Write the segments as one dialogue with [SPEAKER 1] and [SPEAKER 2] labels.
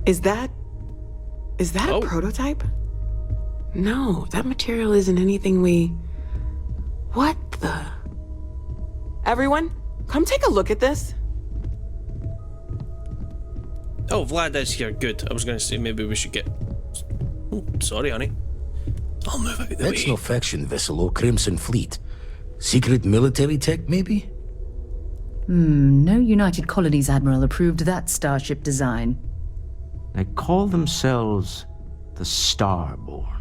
[SPEAKER 1] Is that a prototype? No, that material isn't anything we... What the... Everyone, come take a look at this.
[SPEAKER 2] Oh, Vlad is here. Good. I was going to say maybe we should get... Oh, sorry, honey. I'll move out the way.
[SPEAKER 3] That's no faction vessel or Crimson Fleet. Secret military tech, maybe?
[SPEAKER 4] No United Colonies Admiral approved that starship design.
[SPEAKER 5] They call themselves the Starborn.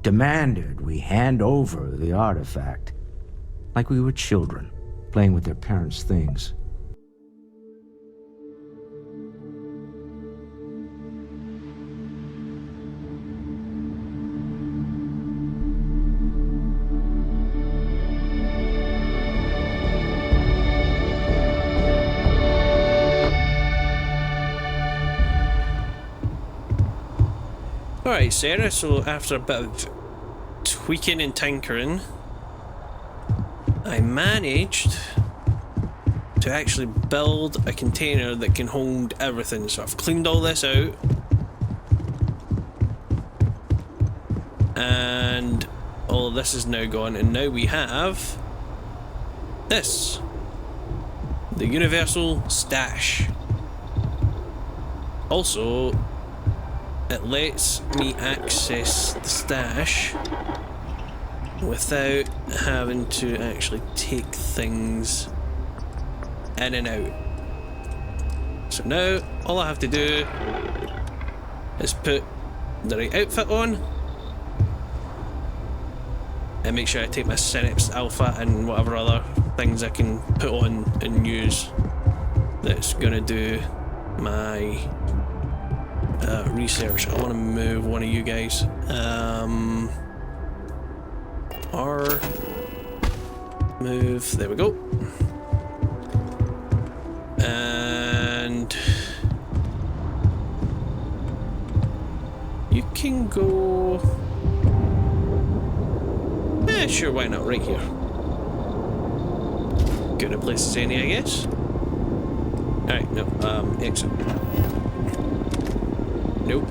[SPEAKER 5] Demanded we hand over the artifact. Like we were children, playing with their parents' things.
[SPEAKER 2] Alright, Sarah, so after a bit of tweaking and tinkering, I managed to actually build a container that can hold everything. So I've cleaned all this out, and all of this is now gone, and now we have this, the universal stash. Also, it lets me access the stash without having to actually take things in and out. So now all I have to do is put the right outfit on and make sure I take my Synapse Alpha and whatever other things I can put on and use that's gonna do my research. I want to move one of you guys. R move. There we go. And you can go. Yeah, sure. Why not? Right here. Good a place as any, I guess. All right. No. Exit. Nope.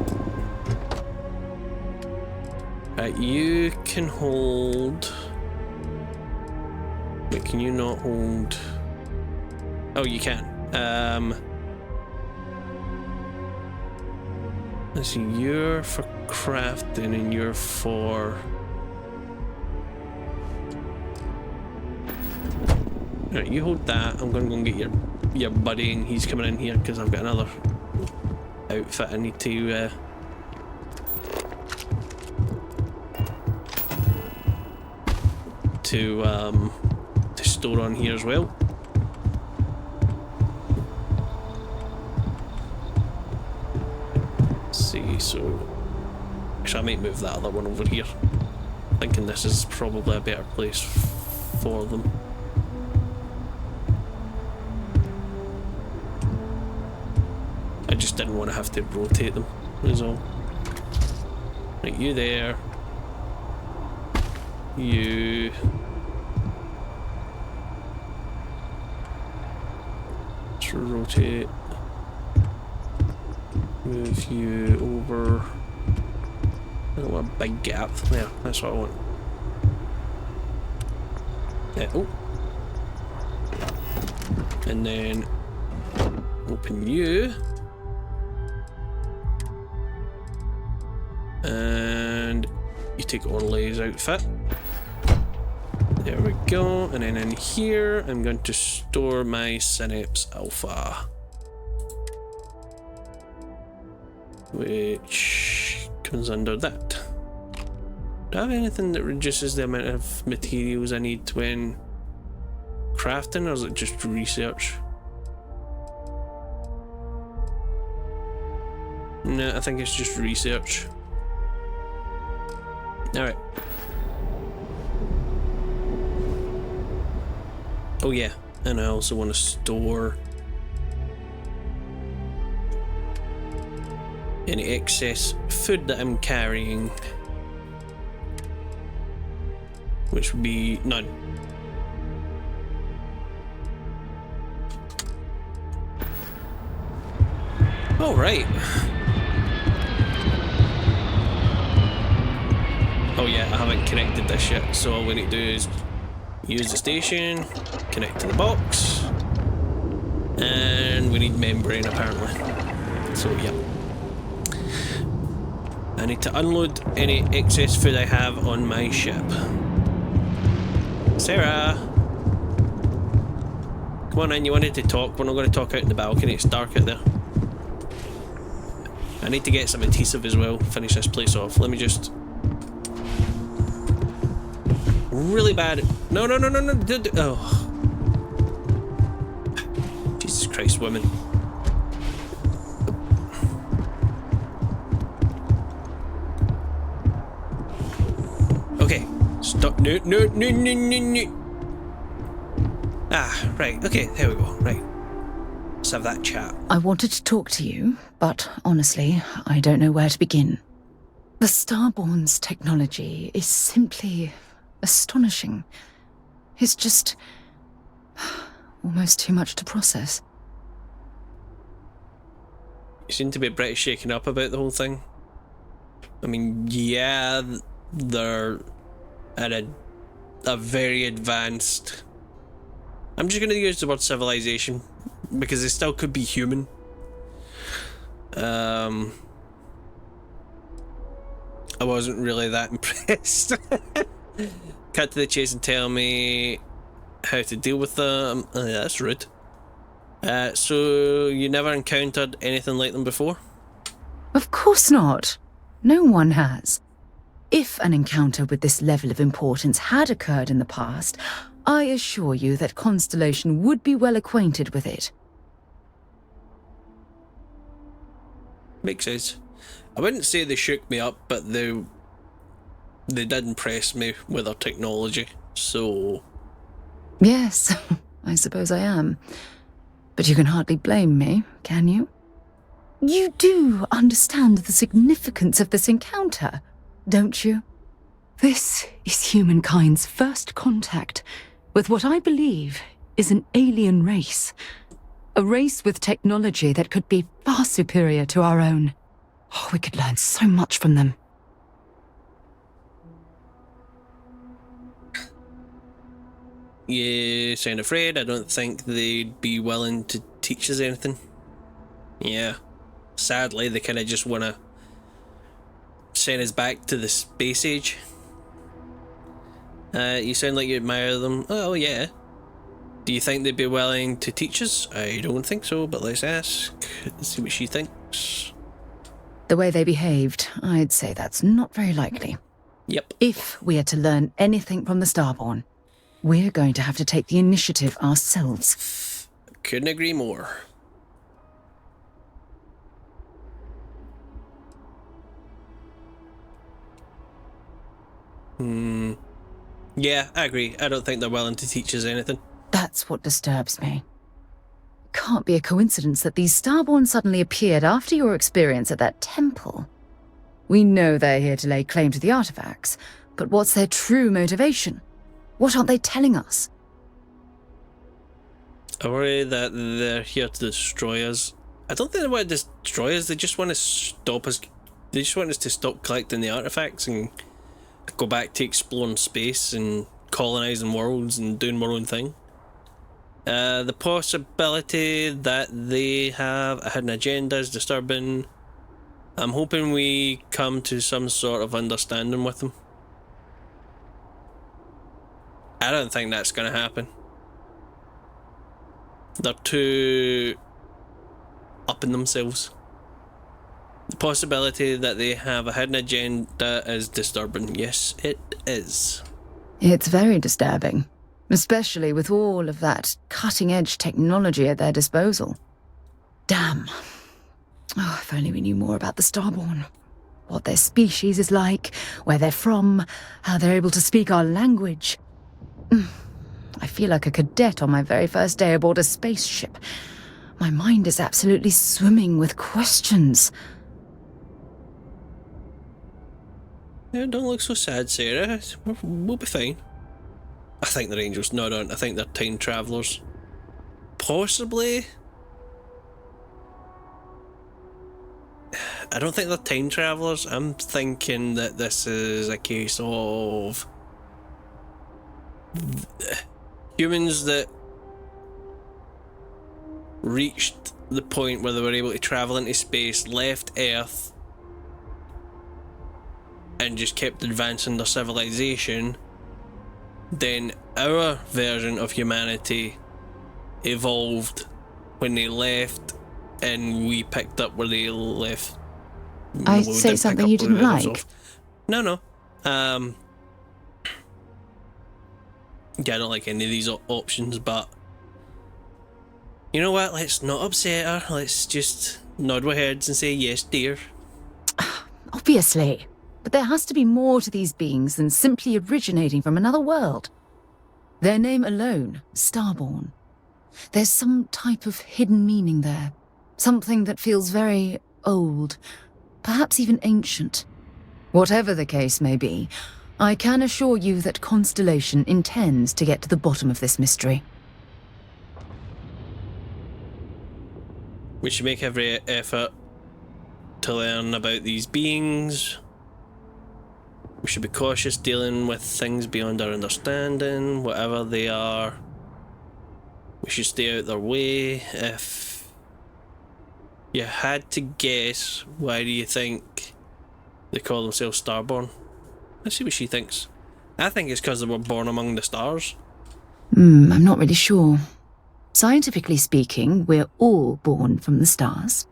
[SPEAKER 2] You can hold... Wait, can you not hold... Oh, you can. Let's see, you're for crafting and you're for... Alright, you hold that. I'm gonna go and get your buddy, and he's coming in here because I've got another outfit I need to store on here as well. Let's see, so actually I might move that other one over here, thinking this is probably a better place for them. I just didn't want to have to rotate them, is all. Right, you there. You. Let's rotate. Move you over. I want a big gap there, that's what I want. Yeah, oh. And then open you. And you take Orlay's outfit. There we go. And then in here, I'm going to store my Synapse Alpha, which comes under that. Do I have anything that reduces the amount of materials I need when crafting, or is it just research? No, I think it's just research. Alright. Oh yeah, and I also want to store any excess food that I'm carrying, which would be none. Alright. Oh yeah, I haven't connected this yet, so all we need to do is use the station, connect to the box, and we need membrane apparently. So yeah. I need to unload any excess food I have on my ship. Sara! Come on in, you wanted to talk. We're not going to talk out in the balcony, it's dark out there. I need to get some adhesive as well, finish this place off. Let me just... Really bad... No. Oh. Jesus Christ, women. Okay. Stop. No. Ah, right. Okay, there we go. Right. Let's have that chat.
[SPEAKER 4] I wanted to talk to you, but honestly, I don't know where to begin. The Starborn's technology is simply astonishing. It's just almost too much to process.
[SPEAKER 2] You seem to be pretty shaken up about the whole thing. I mean, yeah, they're at a very advanced... I'm just going to use the word civilization, because they still could be human. I wasn't really that impressed. Cut to the chase and tell me how to deal with them. Oh, yeah, that's rude. So you never encountered anything like them before?
[SPEAKER 4] Of course not. No one has. If an encounter with this level of importance had occurred in the past, I assure you that Constellation would be well acquainted with it.
[SPEAKER 2] Makes sense. I wouldn't say they shook me up, but they did impress me with their technology, so...
[SPEAKER 4] Yes, I suppose I am. But you can hardly blame me, can you? You do understand the significance of this encounter, don't you? This is humankind's first contact with what I believe is an alien race. A race with technology that could be far superior to our own. Oh, we could learn so much from them.
[SPEAKER 2] You sound afraid. I don't think they'd be willing to teach us anything. Yeah. Sadly, they kind of just want to send us back to the space age. You sound like you admire them. Oh, yeah. Do you think they'd be willing to teach us? I don't think so, but let's ask. Let's see what she thinks.
[SPEAKER 4] The way they behaved, I'd say that's not very likely.
[SPEAKER 2] Yep.
[SPEAKER 4] If we are to learn anything from the Starborn, we're going to have to take the initiative ourselves.
[SPEAKER 2] Couldn't agree more. Yeah, I agree. I don't think they're willing to teach us anything.
[SPEAKER 4] That's what disturbs me. It can't be a coincidence that these Starborn suddenly appeared after your experience at that temple. We know they're here to lay claim to the artifacts, but what's their true motivation? What aren't they telling us?
[SPEAKER 2] I worry that they're here to destroy us. I don't think they want to destroy us, they just want to stop us. They just want us to stop collecting the artifacts and go back to exploring space and colonising worlds and doing our own thing. The possibility that they have a hidden agenda is disturbing. I'm hoping we come to some sort of understanding with them. I don't think that's going to happen. They're too up in themselves. The possibility that they have a hidden agenda is disturbing. Yes, it is.
[SPEAKER 4] It's very disturbing, especially with all of that cutting-edge technology at their disposal. Damn. Oh, if only we knew more about the Starborn. What their species is like, where they're from, how they're able to speak our language. I feel like a cadet on my very first day aboard a spaceship. My mind is absolutely swimming with questions.
[SPEAKER 2] Yeah, don't look so sad, Sarah. We'll be fine. I think they're angels. No, I don't. I think they're time travellers. Possibly. I don't think they're time travelers. I'm thinking that this is a case of humans that reached the point where they were able to travel into space, left Earth, and just kept advancing their civilization. Then our version of humanity evolved when they left, and we picked up where they left.
[SPEAKER 4] I say something you didn't like?
[SPEAKER 2] No. Yeah, I don't like any of these options, but you know what? Let's not upset her. Let's just nod our heads and say yes, dear.
[SPEAKER 4] Obviously. But there has to be more to these beings than simply originating from another world. Their name alone, Starborn. There's some type of hidden meaning there. Something that feels very old, perhaps even ancient. Whatever the case may be, I can assure you that Constellation intends to get to the bottom of this mystery.
[SPEAKER 2] We should make every effort to learn about these beings. We should be cautious dealing with things beyond our understanding, whatever they are. We should stay out their way. If you had to guess, why do you think they call themselves Starborn? Let's see what she thinks. I think it's because they were born among the stars.
[SPEAKER 4] I'm not really sure. Scientifically speaking, we're all born from the stars.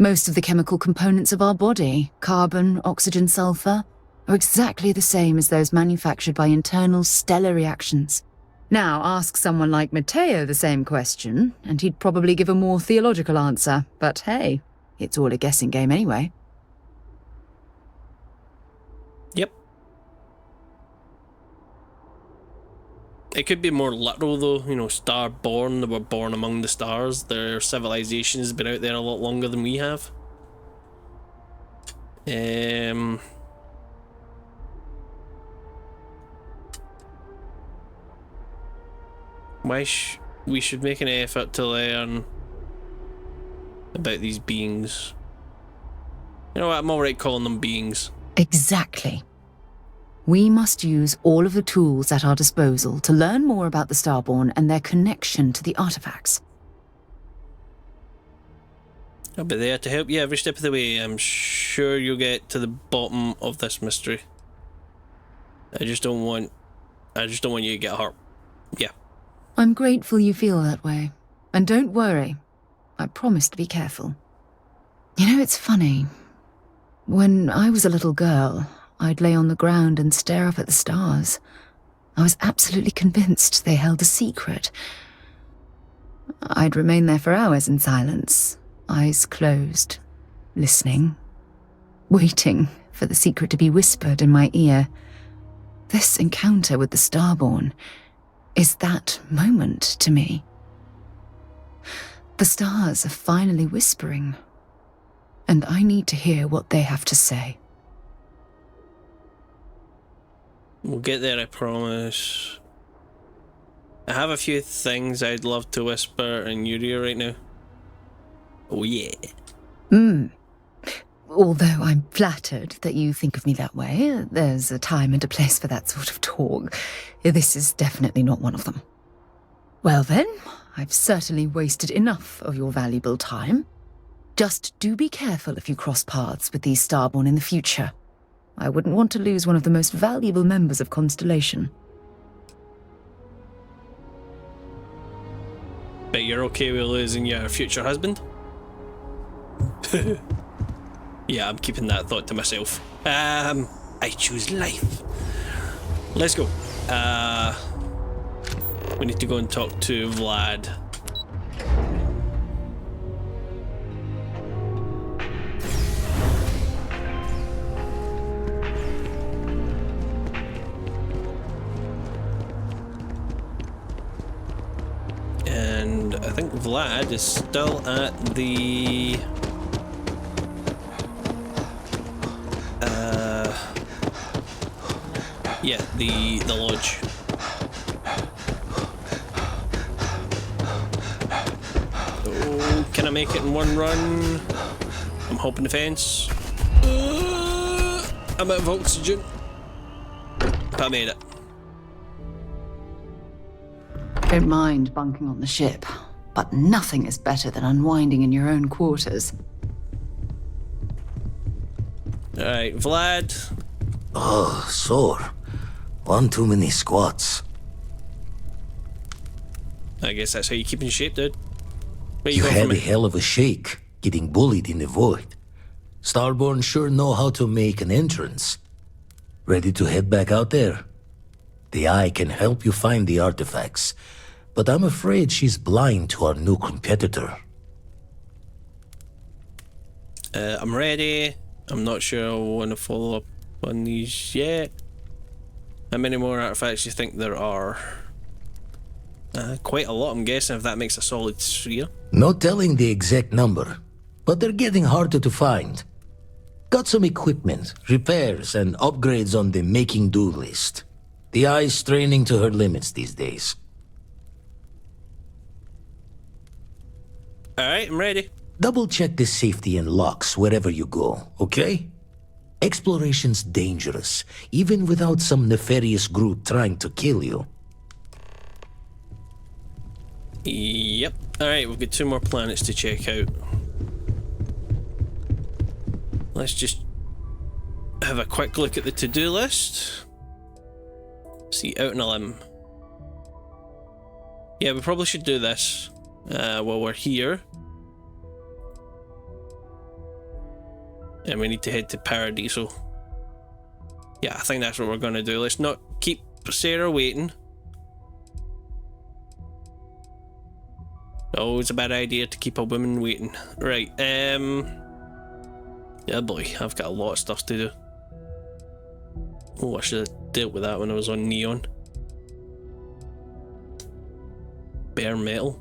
[SPEAKER 4] Most of the chemical components of our body, carbon, oxygen, sulfur, are exactly the same as those manufactured by internal stellar reactions. Now, ask someone like Matteo the same question, and he'd probably give a more theological answer. But hey, it's all a guessing game anyway.
[SPEAKER 2] Yep. It could be more literal though, you know, star-born, they were born among the stars. Their civilization has been out there a lot longer than we have. We should make an effort to learn about these beings. You know what, I'm alright calling them beings.
[SPEAKER 4] Exactly. We must use all of the tools at our disposal to learn more about the Starborn and their connection to the artifacts.
[SPEAKER 2] I'll be there to help you every step of the way. I'm sure you'll get to the bottom of this mystery. I just don't want you to get hurt. Yeah.
[SPEAKER 4] I'm grateful you feel that way. And don't worry, I promise to be careful. You know, it's funny. When I was a little girl, I'd lay on the ground and stare up at the stars. I was absolutely convinced they held a secret. I'd remain there for hours in silence, eyes closed, listening, waiting for the secret to be whispered in my ear. This encounter with the Starborn is that moment to me. The stars are finally whispering, and I need to hear what they have to say.
[SPEAKER 2] We'll get there, I promise. I have a few things I'd love to whisper in your ear right now. Oh yeah.
[SPEAKER 4] Although I'm flattered that you think of me that way, there's a time and a place for that sort of talk. This is definitely not one of them. Well then, I've certainly wasted enough of your valuable time. Just do be careful if you cross paths with these Starborn in the future. I wouldn't want to lose one of the most valuable members of Constellation.
[SPEAKER 2] Bet you're okay with losing your future husband? Yeah, I'm keeping that thought to myself. I choose life. Let's go. We need to go and talk to Vlad. And I think Vlad is still at the yeah, the lodge. Oh, can I make it in one run? I'm hopping the fence. I'm out of oxygen. But I made it.
[SPEAKER 4] Don't mind bunking on the ship, but nothing is better than unwinding in your own quarters.
[SPEAKER 2] Alright, Vlad.
[SPEAKER 3] Oh, sore. One too many squats.
[SPEAKER 2] I guess that's how you keep in shape, dude. Where
[SPEAKER 3] You
[SPEAKER 2] got
[SPEAKER 3] had
[SPEAKER 2] from
[SPEAKER 3] a
[SPEAKER 2] it?
[SPEAKER 3] hell of a shake, getting bullied in the void. Starborn sure know how to make an entrance. Ready to head back out there? The Eye can help you find the artifacts, but I'm afraid she's blind to our new competitor.
[SPEAKER 2] I'm ready. I'm not sure I want to follow up on these yet. How many more artifacts do you think there are? Quite a lot, I'm guessing, if that makes a solid sphere.
[SPEAKER 3] No telling the exact number, but they're getting harder to find. Got some equipment, repairs, and upgrades on the making do list. The Eye's straining to her limits these days.
[SPEAKER 2] Alright, I'm ready.
[SPEAKER 3] Double check the safety and locks wherever you go, okay? Exploration's dangerous, even without some nefarious group trying to kill you.
[SPEAKER 2] Yep. Alright, we've got 2 more planets to check out. Let's just have a quick look at the to-do list. See, out on a limb. Yeah, we probably should do this while we're here. And we need to head to Paradiso. Yeah, I think that's what we're going to do. Let's not keep Sara waiting. Always a bad idea to keep a woman waiting. Right, yeah boy, I've got a lot of stuff to do. Oh, I should have dealt with that when I was on Neon. Bare metal.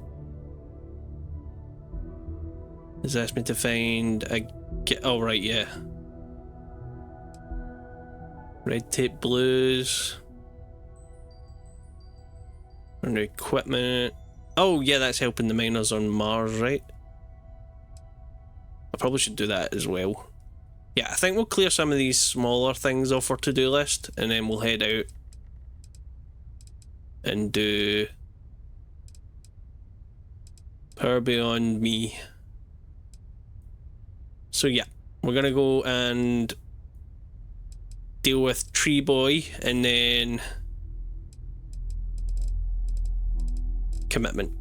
[SPEAKER 2] Has asked me to find a... Oh, right, yeah. Red tape blues. Under equipment. Oh, yeah, that's helping the miners on Mars, right? I probably should do that as well. Yeah, I think we'll clear some of these smaller things off our to-do list, and then we'll head out and do Power Beyond Me. So yeah, we're gonna go and deal with Tree Boy, and then commitment.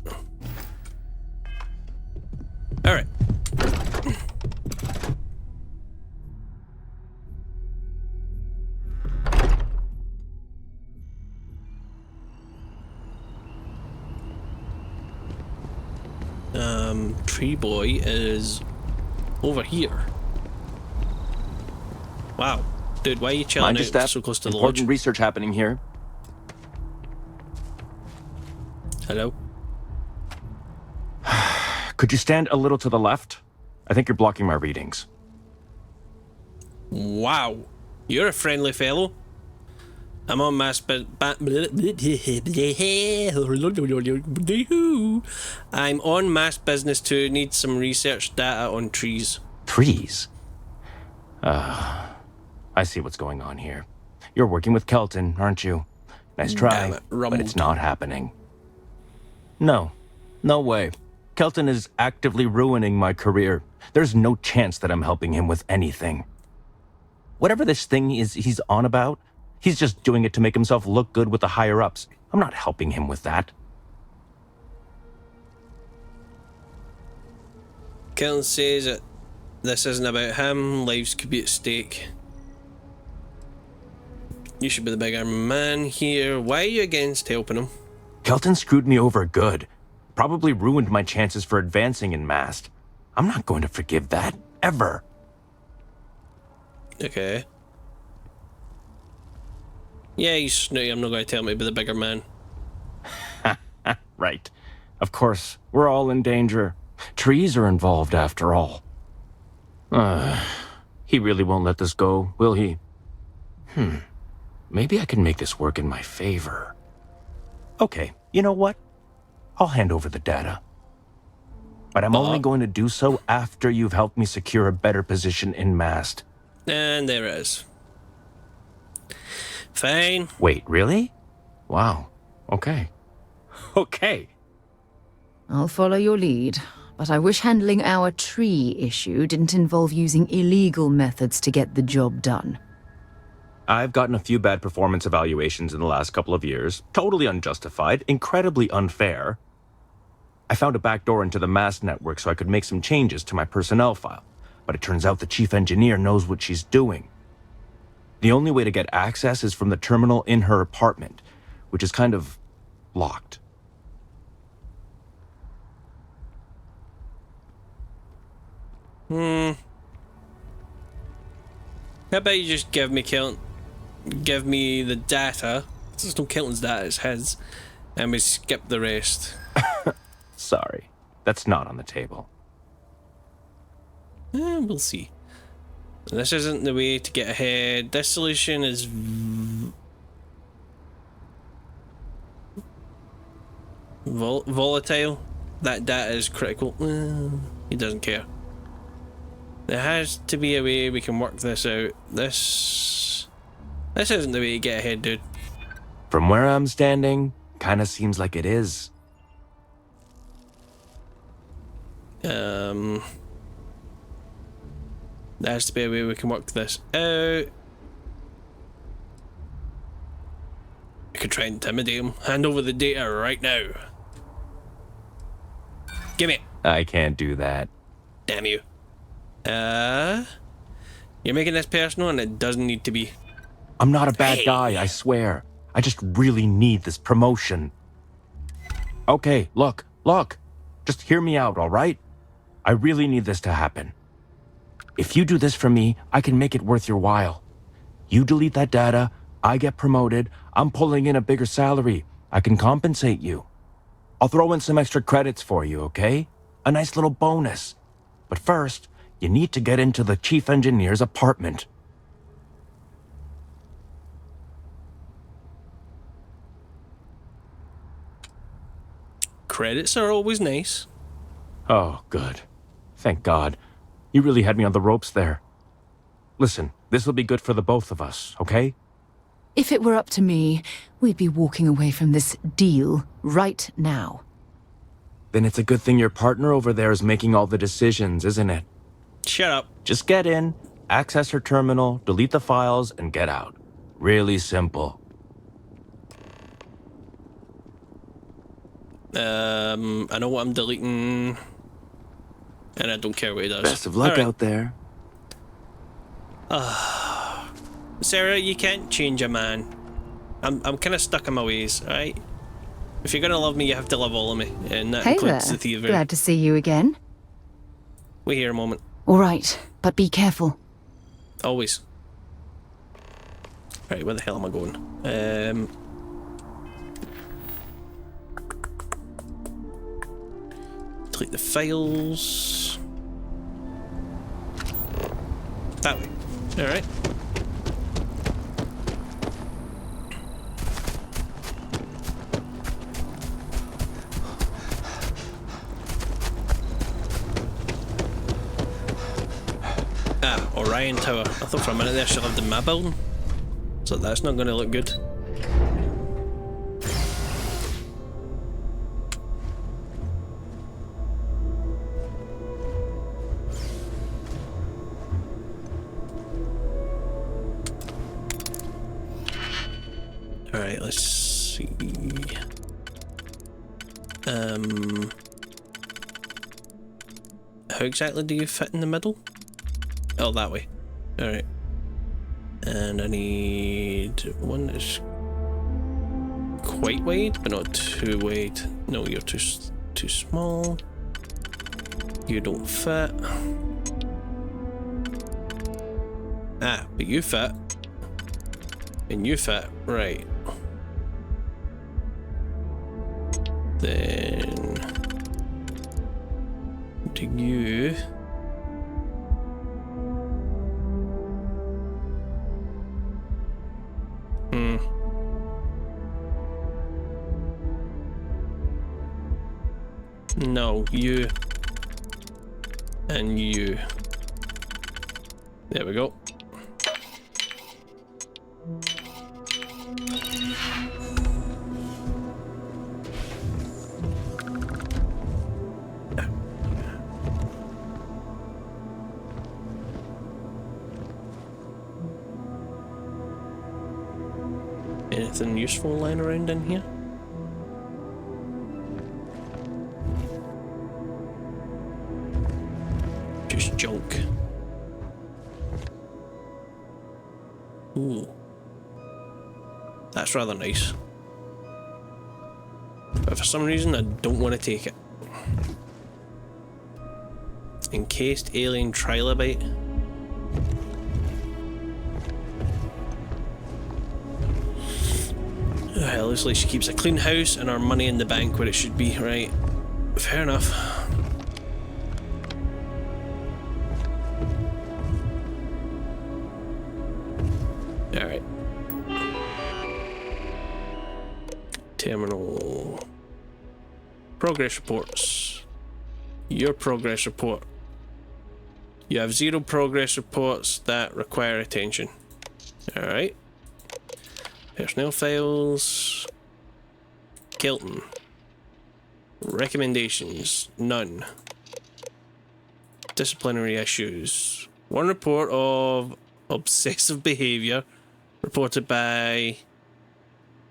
[SPEAKER 2] Alright. Tree Boy is over here. Wow. Dude, why are you chilling out so close to the lodge?
[SPEAKER 6] Important research happening here.
[SPEAKER 2] Hello?
[SPEAKER 6] Could you stand a little to the left? I think you're blocking my readings.
[SPEAKER 2] Wow. You're a friendly fellow. I'm on mass I'm on mass business to need some research data on trees.
[SPEAKER 6] Trees? I see what's going on here. You're working with Kelton, aren't you? Nice try, but it's not happening. No. No way. Kelton is actively ruining my career. There's no chance that I'm helping him with anything. Whatever this thing is he's on about, he's just doing it to make himself look good with the higher-ups. I'm not helping him with that.
[SPEAKER 2] Kelton says that this isn't about him, lives could be at stake. You should be the bigger man here. Why are you against helping him?
[SPEAKER 6] Kelton screwed me over good. Probably ruined my chances for advancing in Mast. I'm not going to forgive that, ever.
[SPEAKER 2] Okay. Yeah, he's snooty. I'm not going to tell him to be the bigger man.
[SPEAKER 6] Right. Of course, we're all in danger. Trees are involved after all. He really won't let this go, will he? Maybe I can make this work in my favor. Okay, you know what? I'll hand over the data. But I'm only going to do so after you've helped me secure a better position in mast.
[SPEAKER 2] And there it is. Fine.
[SPEAKER 6] Wait, really? Wow. Okay. Okay.
[SPEAKER 4] I'll follow your lead, but I wish handling our tree issue didn't involve using illegal methods to get the job done.
[SPEAKER 6] I've gotten a few bad performance evaluations in the last couple of years. Totally unjustified, incredibly unfair. I found a backdoor into the mast network so I could make some changes to my personnel file, but it turns out the chief engineer knows what she's doing. The only way to get access is from the terminal in her apartment, which is kind of locked.
[SPEAKER 2] How about you just give me the data. There's no Kelton's data, it's his. And we skip the rest.
[SPEAKER 6] Sorry, that's not on the table.
[SPEAKER 2] We'll see. This isn't the way to get ahead. This solution is volatile. That data is critical. He doesn't care. There has to be a way we can work this out. This isn't the way to get ahead, dude.
[SPEAKER 6] From where I'm standing, kinda seems like it is.
[SPEAKER 2] There has to be a way we can work this out. We could try and intimidate him. Hand over the data right now. Give me it.
[SPEAKER 6] I can't do that.
[SPEAKER 2] Damn you. You're making this personal and it doesn't need to be.
[SPEAKER 6] I'm not a bad guy, I swear. I just really need this promotion. Okay, look. Just hear me out, all right? I really need this to happen. If you do this for me, I can make it worth your while. You delete that data, I get promoted, I'm pulling in a bigger salary. I can compensate you. I'll throw in some extra credits for you, okay? A nice little bonus. But first, you need to get into the chief engineer's apartment.
[SPEAKER 2] Credits are always nice.
[SPEAKER 6] Oh, good. Thank God. You really had me on the ropes there. Listen, this will be good for the both of us, okay?
[SPEAKER 4] If it were up to me, we'd be walking away from this deal right now.
[SPEAKER 6] Then it's a good thing your partner over there is making all the decisions, isn't it?
[SPEAKER 2] Shut up.
[SPEAKER 6] Just get in, access her terminal, delete the files, and get out. Really simple.
[SPEAKER 2] I know what I'm deleting, and I don't care what he does.
[SPEAKER 6] Best of luck out there.
[SPEAKER 2] Sarah, you can't change a man. I'm kind of stuck in my ways, alright? If you're gonna love me, you have to love all of me, and that includes the thievery.
[SPEAKER 4] Glad to see you again.
[SPEAKER 2] Wait here a moment.
[SPEAKER 4] All right, but be careful.
[SPEAKER 2] Always. Right, where the hell am I going? Delete the files. That way. Alright. Orion Tower. I thought for a minute there she lived in my building. So that's not going to look good. Alright, let's see. How exactly do you fit in the middle? Oh, that way. Alright. And I need one that's quite wide, but not too wide. No, you're too small. You don't fit. Ah, but you fit. And you fit. Right. Then... do you... No, you. And you. There we go. Anything useful lying around in here? Just junk. Ooh. That's rather nice. But for some reason I don't want to take it. Encased alien trilobite. It looks like she keeps a clean house and our money in the bank where it should be, right? Fair enough. Alright. Terminal. Progress reports. Your progress report. You have 0 progress reports that require attention. Alright. Personnel files. Kelton. Recommendations. None. Disciplinary issues. 1 report of obsessive behavior reported by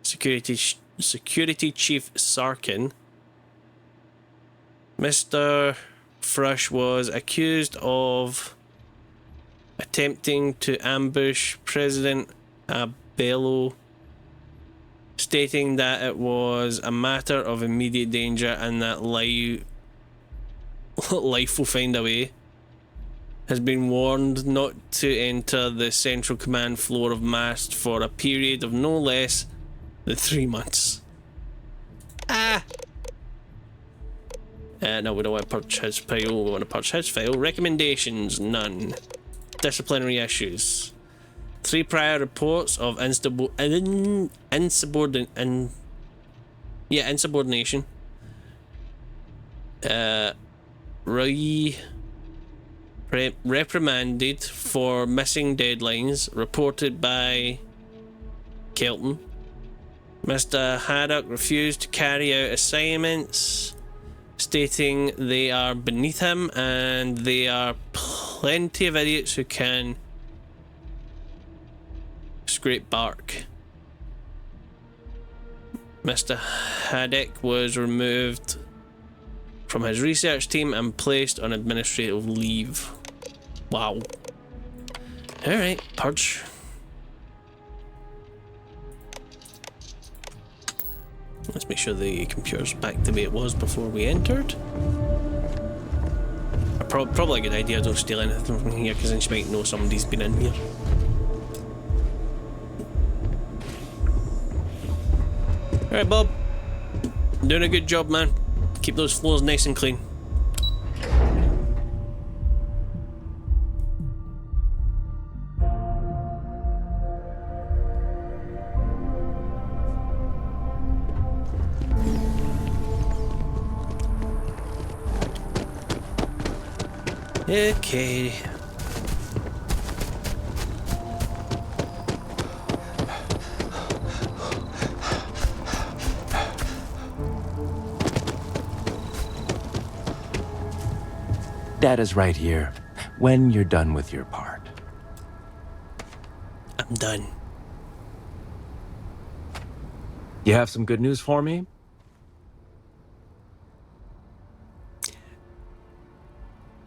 [SPEAKER 2] Security Chief Sarkin. Mr. Frush was accused of attempting to ambush President Abello, stating that it was a matter of immediate danger and that life will find a way. Has been warned not to enter the central command floor of MAST for a period of no less than 3 months. No, we don't want to purge his file. We want to purge his file. Recommendations, none. Disciplinary issues. 3 prior reports of insubordination. Reprimanded for missing deadlines reported by Kelton. Mr. Haddock refused to carry out assignments, stating they are beneath him and there are plenty of idiots who can scrape bark. Mr. Haddock was removed from his research team and placed on administrative leave. Wow. Alright, purge. Let's make sure the computer's back the way it was before we entered. Probably a good idea, don't steal anything from here because then she might know somebody's been in here. Alright, Bob. Doing a good job, man. Keep those floors nice and clean. Okay.
[SPEAKER 6] Data's right here, when you're done with your part.
[SPEAKER 2] I'm done.
[SPEAKER 6] You have some good news for me?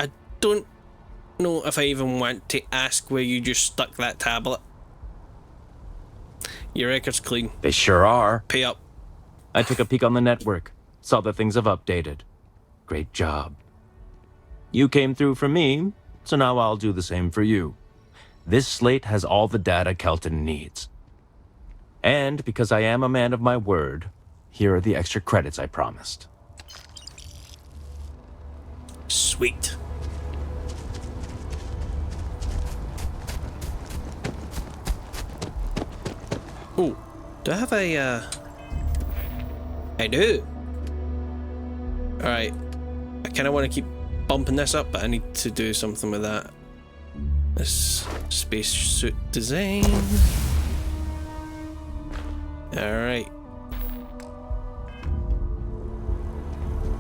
[SPEAKER 2] I don't know if I even want to ask where you just stuck that tablet. Your record's clean.
[SPEAKER 6] They sure are.
[SPEAKER 2] Pay up.
[SPEAKER 6] I took a peek on the network, saw that things have updated. Great job. You came through for me, so now I'll do the same for you. This slate has all the data Kelton needs. And because I am a man of my word, here are the extra credits I promised.
[SPEAKER 2] Sweet. Oh, do I have a, I do. Alright. I kind of want to keep bumping this up, but I need to do something with that. This spacesuit design. Alright.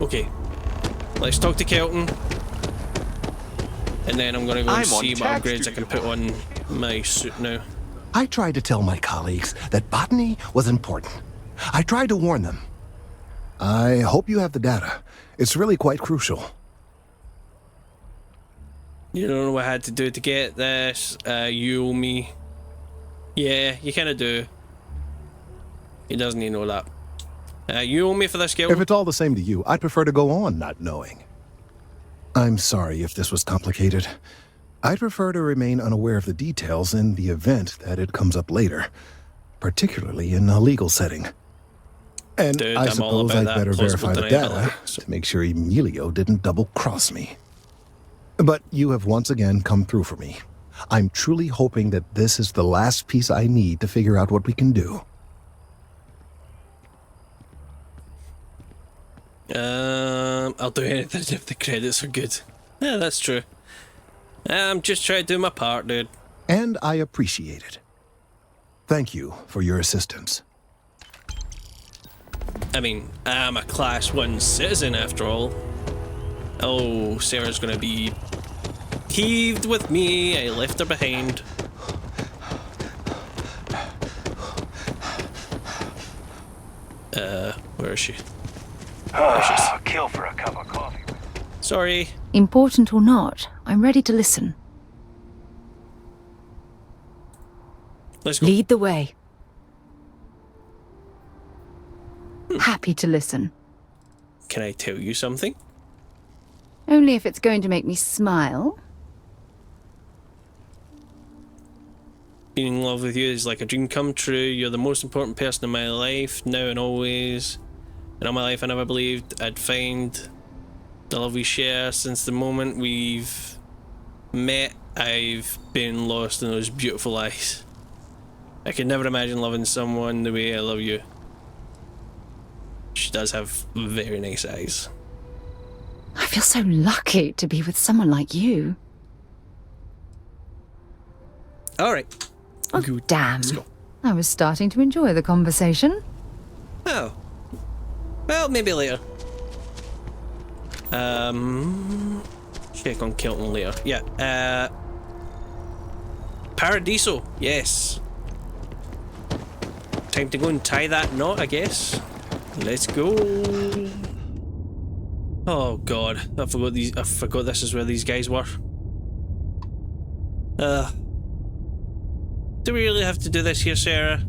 [SPEAKER 2] Okay. Let's talk to Kelton. And then I'm gonna go and see what upgrades I can put on my suit now.
[SPEAKER 7] I tried to tell my colleagues that botany was important. I tried to warn them. I hope you have the data. It's really quite crucial.
[SPEAKER 2] You don't know what I had to do to get this. You owe me. Yeah, you kind of do. He doesn't even know that. You owe me for this, Kelton.
[SPEAKER 7] If it's all the same to you, I'd prefer to go on not knowing. I'm sorry if this was complicated. I'd prefer to remain unaware of the details in the event that it comes up later, particularly in a legal setting. And
[SPEAKER 2] Dude,
[SPEAKER 7] I suppose I'd better verify the data
[SPEAKER 2] so.
[SPEAKER 7] to make sure Emilio didn't double-cross me. But you have once again come through for me. I'm truly hoping that this is the last piece I need to figure out what we can do.
[SPEAKER 2] I'll do anything if the credits are good. Yeah, that's true. I'm just trying to do my part, dude.
[SPEAKER 7] And I appreciate it. Thank you for your assistance.
[SPEAKER 2] I mean, I'm a Class 1 citizen after all. Oh, Sarah's gonna be heaved with me. I left her behind. Where is she?
[SPEAKER 8] Kill for a cup of coffee.
[SPEAKER 2] Sorry.
[SPEAKER 4] Important or not, I'm ready to listen.
[SPEAKER 2] Let's go.
[SPEAKER 4] Lead the way. Happy to listen.
[SPEAKER 2] Can I tell you something?
[SPEAKER 4] Only if it's going to make me smile.
[SPEAKER 2] Being in love with you is like a dream come true. You're the most important person in my life, now and always. In all my life, I never believed I'd find the love we share. Since the moment we've met, I've been lost in those beautiful eyes. I could never imagine loving someone the way I love you. She does have very nice eyes.
[SPEAKER 4] I feel so lucky to be with someone like you.
[SPEAKER 2] Alright.
[SPEAKER 4] Oh, damn.
[SPEAKER 2] Let's go.
[SPEAKER 4] I was starting to enjoy the conversation.
[SPEAKER 2] Oh. Well, maybe later. Check on Kelton later. Yeah, Paradiso, yes. Time to go and tie that knot, I guess. Let's go. Oh god, I forgot this is where these guys were. Do we really have to do this here, Sarah?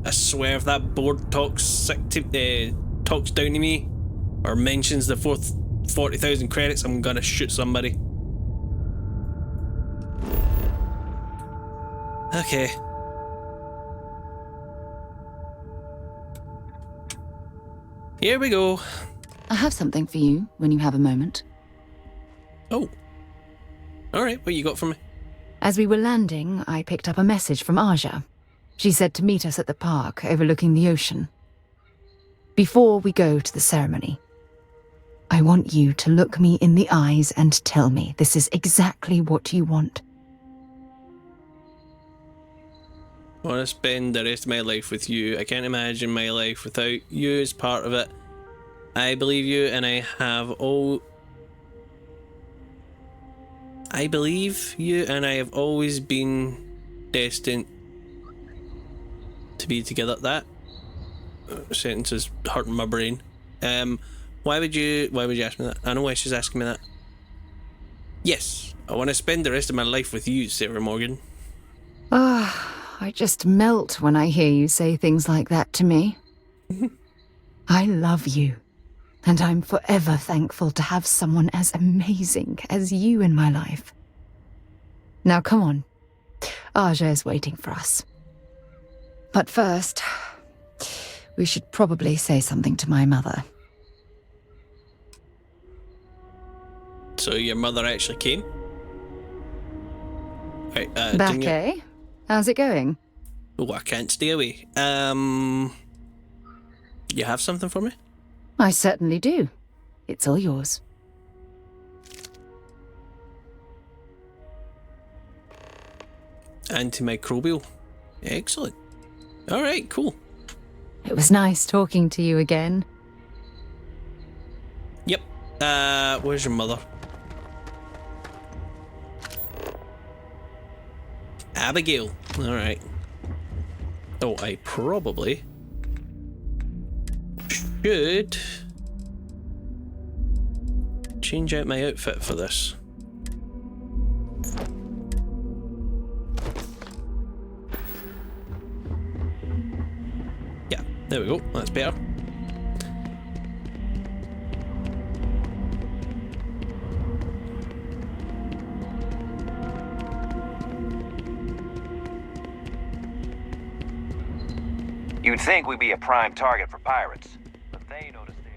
[SPEAKER 2] I swear if that board talks down to me or mentions the 40,000 credits, I'm gonna shoot somebody. Okay. Here we go.
[SPEAKER 4] I have something for you when you have a moment.
[SPEAKER 2] Oh. Alright, what you got for me?
[SPEAKER 4] As we were landing, I picked up a message from Aja. She said to meet us at the park overlooking the ocean. Before we go to the ceremony, I want you to look me in the eyes and tell me this is exactly what you want.
[SPEAKER 2] I want to spend the rest of my life with you. I can't imagine my life without you as part of it. I believe you, and I have always been destined to be together. That sentence is hurting my brain. Why would you ask me that? I know why she's asking me that. Yes, I want to spend the rest of my life with you, Sarah Morgan.
[SPEAKER 4] I just melt when I hear you say things like that to me. I love you, and I'm forever thankful to have someone as amazing as you in my life. Now come on, Aja is waiting for us. But first, we should probably say something to my mother.
[SPEAKER 2] So your mother actually came? Right,
[SPEAKER 4] Baka, how's it going?
[SPEAKER 2] Oh, I can't stay away. You have something for me?
[SPEAKER 4] I certainly do. It's all yours.
[SPEAKER 2] Antimicrobial. Excellent. Alright, cool.
[SPEAKER 4] It was nice talking to you again.
[SPEAKER 2] Yep. Where's your mother? Abigail. Alright. Oh, I probably should change out my outfit for this. Yeah, there we go. That's better.
[SPEAKER 8] You'd think we'd be a prime target for pirates, but they know to stay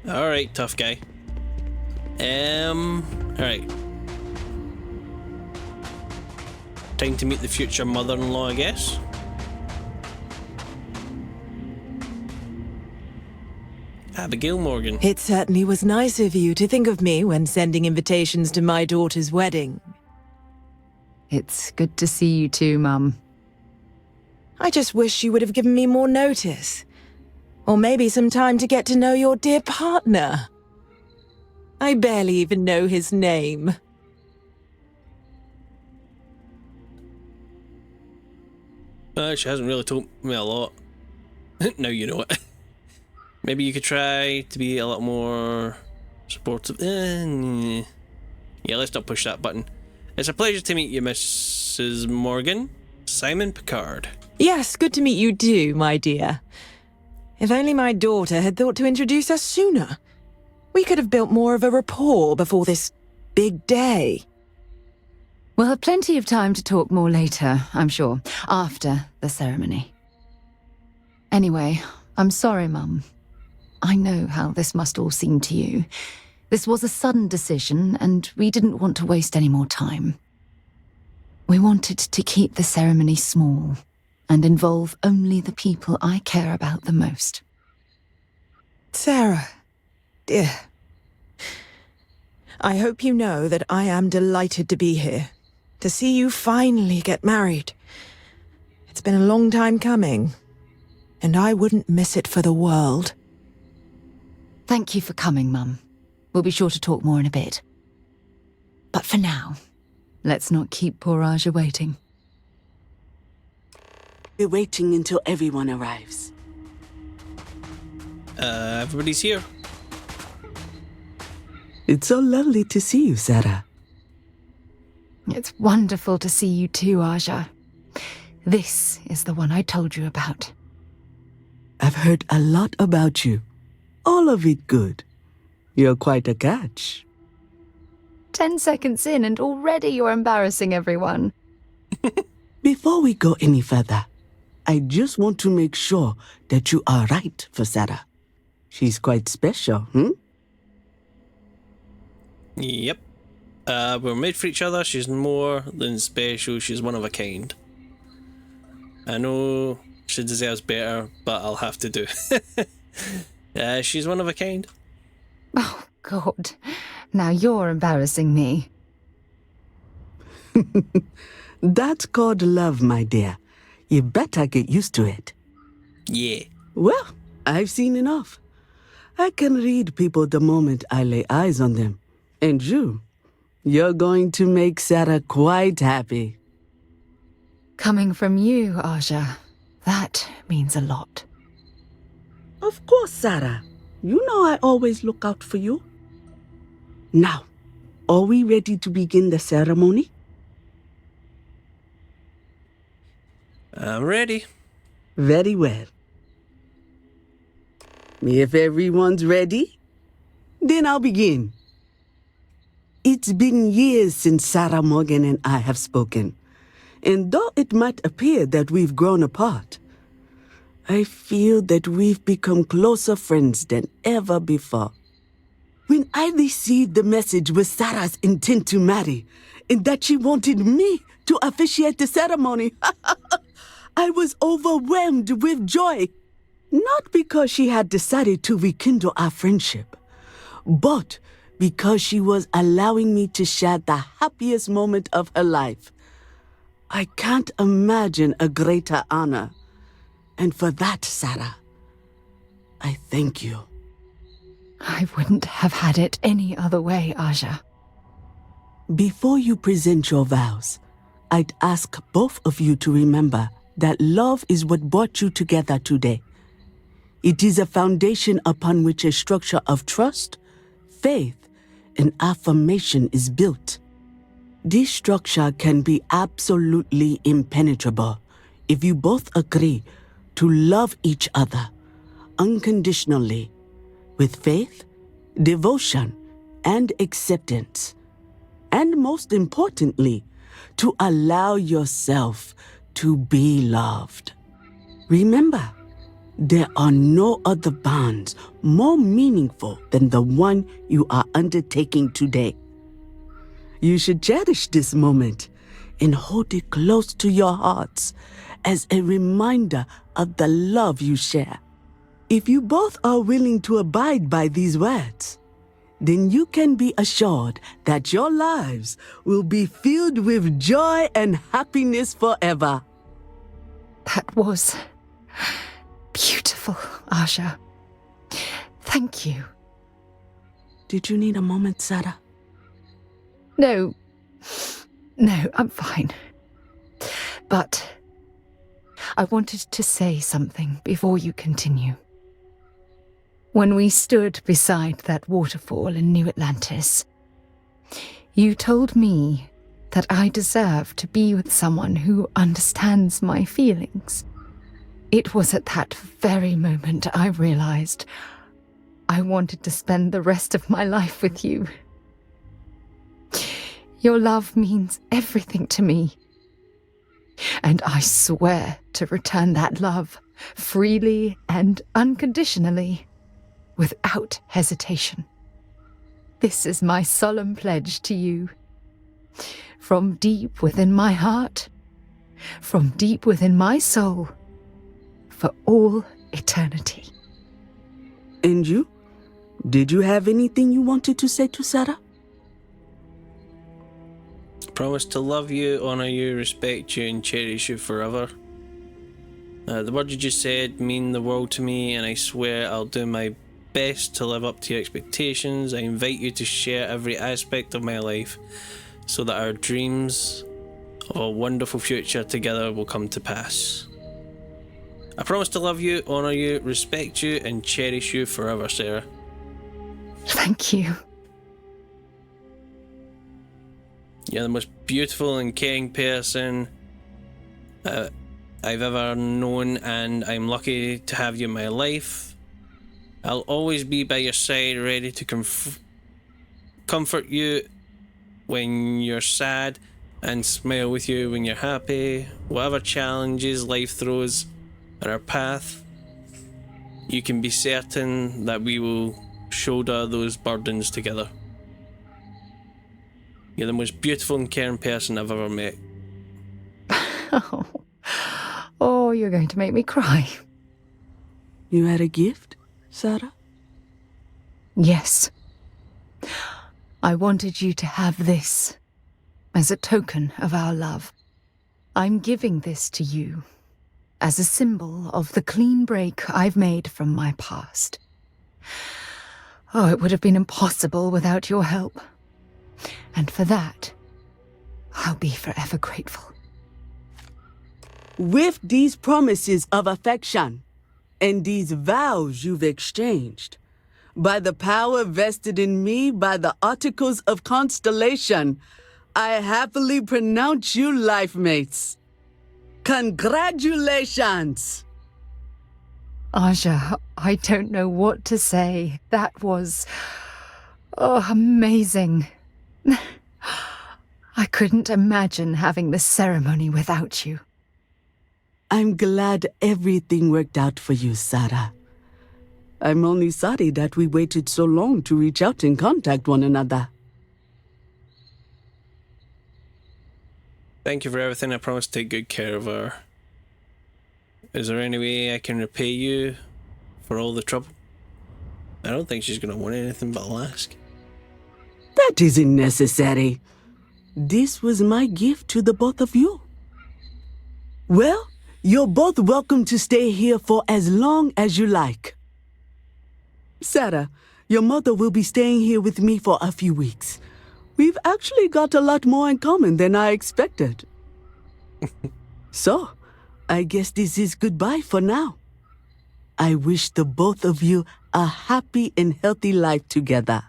[SPEAKER 8] away.
[SPEAKER 2] Alright, tough guy. Alright. Time to meet the future mother-in-law, I guess. Abigail Morgan.
[SPEAKER 9] It certainly was nice of you to think of me when sending invitations to my daughter's wedding.
[SPEAKER 4] It's good to see you too, Mum.
[SPEAKER 9] I just wish you would have given me more notice. Or maybe some time to get to know your dear partner. I barely even know his name.
[SPEAKER 2] She hasn't really told me a lot. Now you know it. Maybe you could try to be a lot more supportive. Yeah, let's not push that button. It's a pleasure to meet you, Mrs. Morgan. Simon Picard.
[SPEAKER 9] Yes, good to meet you too, my dear. If only my daughter had thought to introduce us sooner. We could have built more of a rapport before this big day.
[SPEAKER 4] We'll have plenty of time to talk more later, I'm sure, after the ceremony. Anyway, I'm sorry, Mum. I know how this must all seem to you. This was a sudden decision, and we didn't want to waste any more time. We wanted to keep the ceremony small and involve only the people I care about the most.
[SPEAKER 9] Sara, dear, I hope you know that I am delighted to be here, to see you finally get married. It's been a long time coming, and I wouldn't miss it for the world.
[SPEAKER 4] Thank you for coming, Mum. We'll be sure to talk more in a bit. But for now, let's not keep poor Aja waiting.
[SPEAKER 10] We're waiting until everyone arrives.
[SPEAKER 2] Everybody's here.
[SPEAKER 10] It's so lovely to see you, Sara.
[SPEAKER 4] It's wonderful to see you too, Aja. This is the one I told you about.
[SPEAKER 10] I've heard a lot about you. All of it good. You're quite a catch.
[SPEAKER 4] 10 seconds in and already you're embarrassing everyone.
[SPEAKER 10] Before we go any further, I just want to make sure that you are right for Sara. She's quite special,
[SPEAKER 2] Yep. We're made for each other. She's more than special. She's one of a kind. I know she deserves better, but I'll have to do. She's one of a kind.
[SPEAKER 4] Oh, God. Now you're embarrassing me.
[SPEAKER 10] That's called love, my dear. You better get used to it.
[SPEAKER 2] Yeah.
[SPEAKER 10] Well, I've seen enough. I can read people the moment I lay eyes on them. And you're going to make Sara quite happy.
[SPEAKER 4] Coming from you, Aja, that means a lot.
[SPEAKER 10] Of course, Sara. You know I always look out for you. Now, are we ready to begin the ceremony?
[SPEAKER 2] I'm ready.
[SPEAKER 10] Very well. If everyone's ready, then I'll begin. It's been years since Sara Morgan and I have spoken, and though it might appear that we've grown apart, I feel that we've become closer friends than ever before. When I received the message with Sara's intent to marry, and that she wanted me to officiate the ceremony, I was overwhelmed with joy. Not because she had decided to rekindle our friendship, but because she was allowing me to share the happiest moment of her life. I can't imagine a greater honor. And for that, Sara, I thank you.
[SPEAKER 4] I wouldn't have had it any other way, Aja.
[SPEAKER 10] Before you present your vows, I'd ask both of you to remember that love is what brought you together today. It is a foundation upon which a structure of trust, faith, and affirmation is built. This structure can be absolutely impenetrable if you both agree to love each other unconditionally, with faith, devotion, and acceptance. And most importantly, to allow yourself to be loved. Remember, there are no other bonds more meaningful than the one you are undertaking today. You should cherish this moment and hold it close to your hearts as a reminder of the love you share. If you both are willing to abide by these words, then you can be assured that your lives will be filled with joy and happiness forever.
[SPEAKER 4] That was beautiful, Aja. Thank you.
[SPEAKER 10] Did you need a moment, Sara?
[SPEAKER 4] No, I'm fine. But I wanted to say something before you continue. When we stood beside that waterfall in New Atlantis, you told me that I deserve to be with someone who understands my feelings. It was at that very moment I realized I wanted to spend the rest of my life with you. Your love means everything to me. And I swear to return that love freely and unconditionally, without hesitation. This is my solemn pledge to you. From deep within my heart, from deep within my soul, for all eternity.
[SPEAKER 10] And you? Did you have anything you wanted to say to Sara?
[SPEAKER 2] Promise to love you, honor you, respect you, and cherish you forever. The words you just said mean the world to me, and I swear I'll do my best to live up to your expectations. I invite you to share every aspect of my life so that our dreams of a wonderful future together will come to pass. I promise to love you, honor you, respect you, and cherish you forever, Sara.
[SPEAKER 4] Thank you.
[SPEAKER 2] You're the most beautiful and caring person I've ever known, and I'm lucky to have you in my life. I'll always be by your side, ready to comfort you when you're sad and smile with you when you're happy. Whatever challenges life throws in our path, you can be certain that we will shoulder those burdens together. You're the most beautiful and caring person I've ever met.
[SPEAKER 4] Oh, you're going to make me cry.
[SPEAKER 10] You had a gift, Sara?
[SPEAKER 4] Yes. I wanted you to have this as a token of our love. I'm giving this to you as a symbol of the clean break I've made from my past. Oh, it would have been impossible without your help. And for that, I'll be forever grateful.
[SPEAKER 10] With these promises of affection and these vows you've exchanged, by the power vested in me by the Articles of Constellation, I happily pronounce you life mates. Congratulations!
[SPEAKER 4] Aja, I don't know what to say. That was... amazing. I couldn't imagine having the ceremony without you.
[SPEAKER 10] I'm glad everything worked out for you, Sara. I'm only sorry that we waited so long to reach out and contact one another.
[SPEAKER 2] Thank you for everything. I promise to take good care of her. Is there any way I can repay you for all the trouble. I don't think she's going to want anything but Alaska.
[SPEAKER 10] That isn't necessary. This was my gift to the both of you. Well, you're both welcome to stay here for as long as you like. Sara, your mother will be staying here with me for a few weeks. We've actually got a lot more in common than I expected. So, I guess this is goodbye for now. I wish the both of you a happy and healthy life together.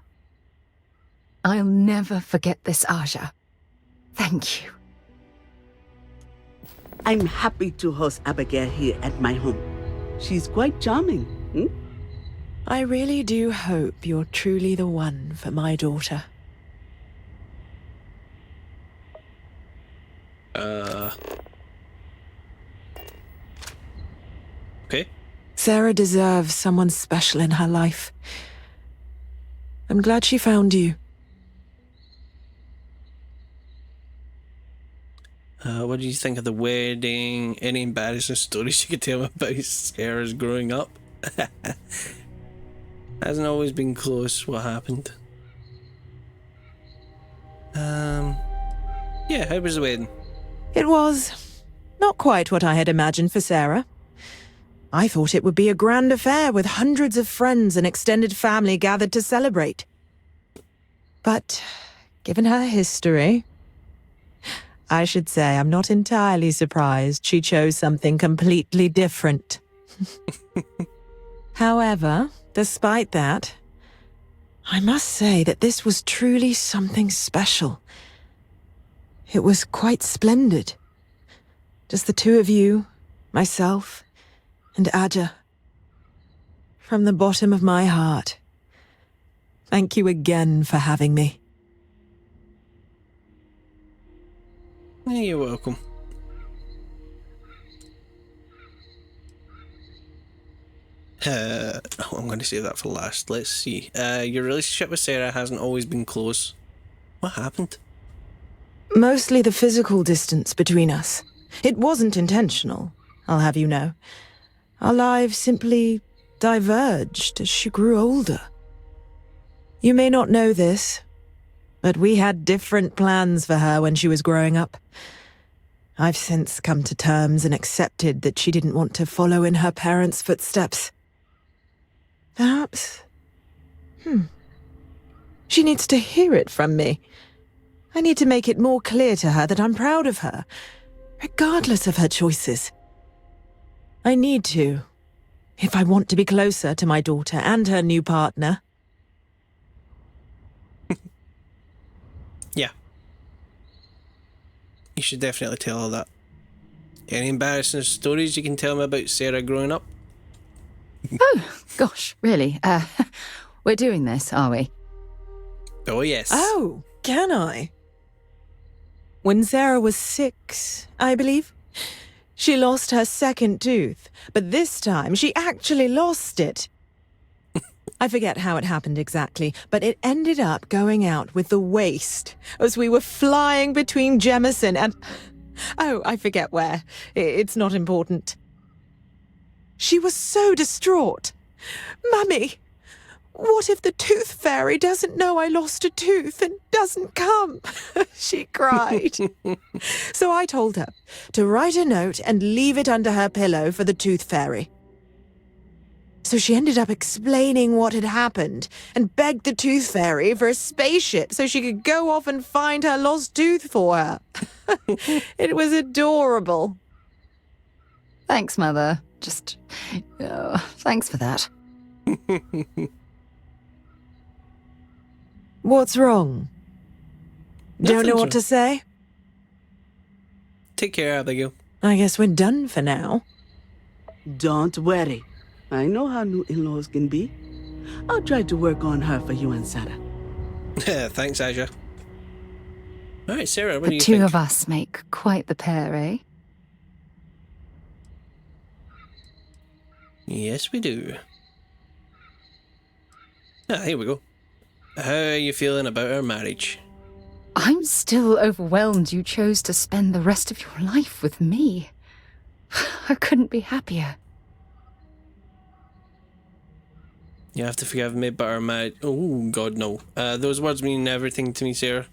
[SPEAKER 4] I'll never forget this, Aja. Thank you.
[SPEAKER 10] I'm happy to host Abigail here at my home. She's quite charming.
[SPEAKER 9] I really do hope you're truly the one for my daughter.
[SPEAKER 2] Okay.
[SPEAKER 9] Sara deserves someone special in her life. I'm glad she found you.
[SPEAKER 2] What do you think of the wedding? Any embarrassing stories you could tell me about Sara's growing up? Hasn't always been close. What happened? Yeah, how was the wedding?
[SPEAKER 9] It was not quite what I had imagined for Sara. I thought it would be a grand affair with hundreds of friends and extended family gathered to celebrate. But given her history, I should say I'm not entirely surprised she chose something completely different. However, despite that, I must say that this was truly something special. It was quite splendid. Just the two of you, myself, and Aja. From the bottom of my heart, thank you again for having me.
[SPEAKER 2] You're welcome. I'm going to save that for last. Let's see. Your relationship with Sara hasn't always been close. What happened?
[SPEAKER 9] Mostly the physical distance between us. It wasn't intentional, I'll have you know. Our lives simply diverged as she grew older. You may not know this, but we had different plans for her when she was growing up. I've since come to terms and accepted that she didn't want to follow in her parents' footsteps. Perhaps... She needs to hear it from me. I need to make it more clear to her that I'm proud of her, regardless of her choices. I need to, if I want to be closer to my daughter and her new partner.
[SPEAKER 2] Yeah. You should definitely tell her that. Any embarrassing stories you can tell me about Sara growing up?
[SPEAKER 4] Oh, gosh, really? We're doing this, are we?
[SPEAKER 2] Oh, yes.
[SPEAKER 9] Oh, can I? When Sara was 6, I believe, she lost her second tooth, but this time she actually lost it. I forget how it happened exactly, but it ended up going out with the waste as we were flying between Jemison and... Oh, I forget where. It's not important. She was so distraught. Mummy, what if the tooth fairy doesn't know I lost a tooth and doesn't come? She cried. So I told her to write a note and leave it under her pillow for the tooth fairy. So she ended up explaining what had happened and begged the tooth fairy for a spaceship so she could go off and find her lost tooth for her. It was adorable.
[SPEAKER 4] Thanks, Mother. Just... thanks for that.
[SPEAKER 9] What's wrong? Don't know what to say?
[SPEAKER 2] Take care, Abigail.
[SPEAKER 9] I guess we're done for now.
[SPEAKER 10] Don't worry. I know how new in-laws can be. I'll try to work on her for you and Sara.
[SPEAKER 2] Thanks, Aja. Alright, Sara, what do
[SPEAKER 4] The
[SPEAKER 2] you
[SPEAKER 4] two
[SPEAKER 2] think?
[SPEAKER 4] of us make quite the pair, eh?
[SPEAKER 2] Yes, we do. Ah, here we go. How are you feeling about our marriage?
[SPEAKER 4] I'm still overwhelmed you chose to spend the rest of your life with me. I couldn't be happier.
[SPEAKER 2] You have to forgive me, but our marriage... Oh, God, no. Those words mean everything to me, Sarah.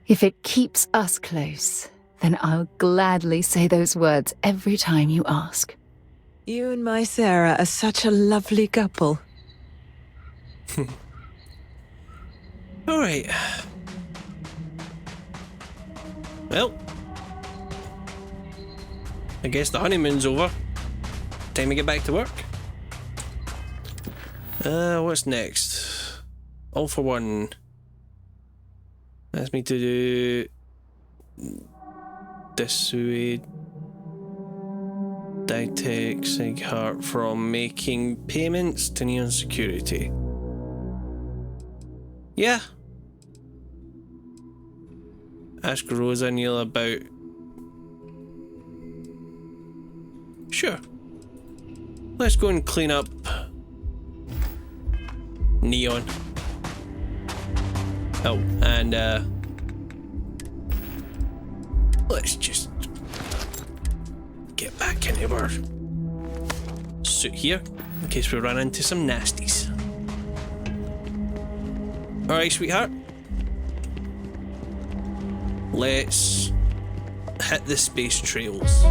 [SPEAKER 4] If it keeps us close, then I'll gladly say those words every time you ask.
[SPEAKER 9] You and my Sarah are such a lovely couple.
[SPEAKER 2] Alright. Well. I guess the honeymoon's over. Time to get back to work. What's next? All for one. Ask me to do... dissuade... Ditech Sighart from making payments to Neon Security. Yeah. Ask Rosa Neal about... Sure. Let's go and clean up Neon. Oh, and let's just get back into our suit here in case we run into some nasties. Alright, sweetheart. Let's hit the space trails.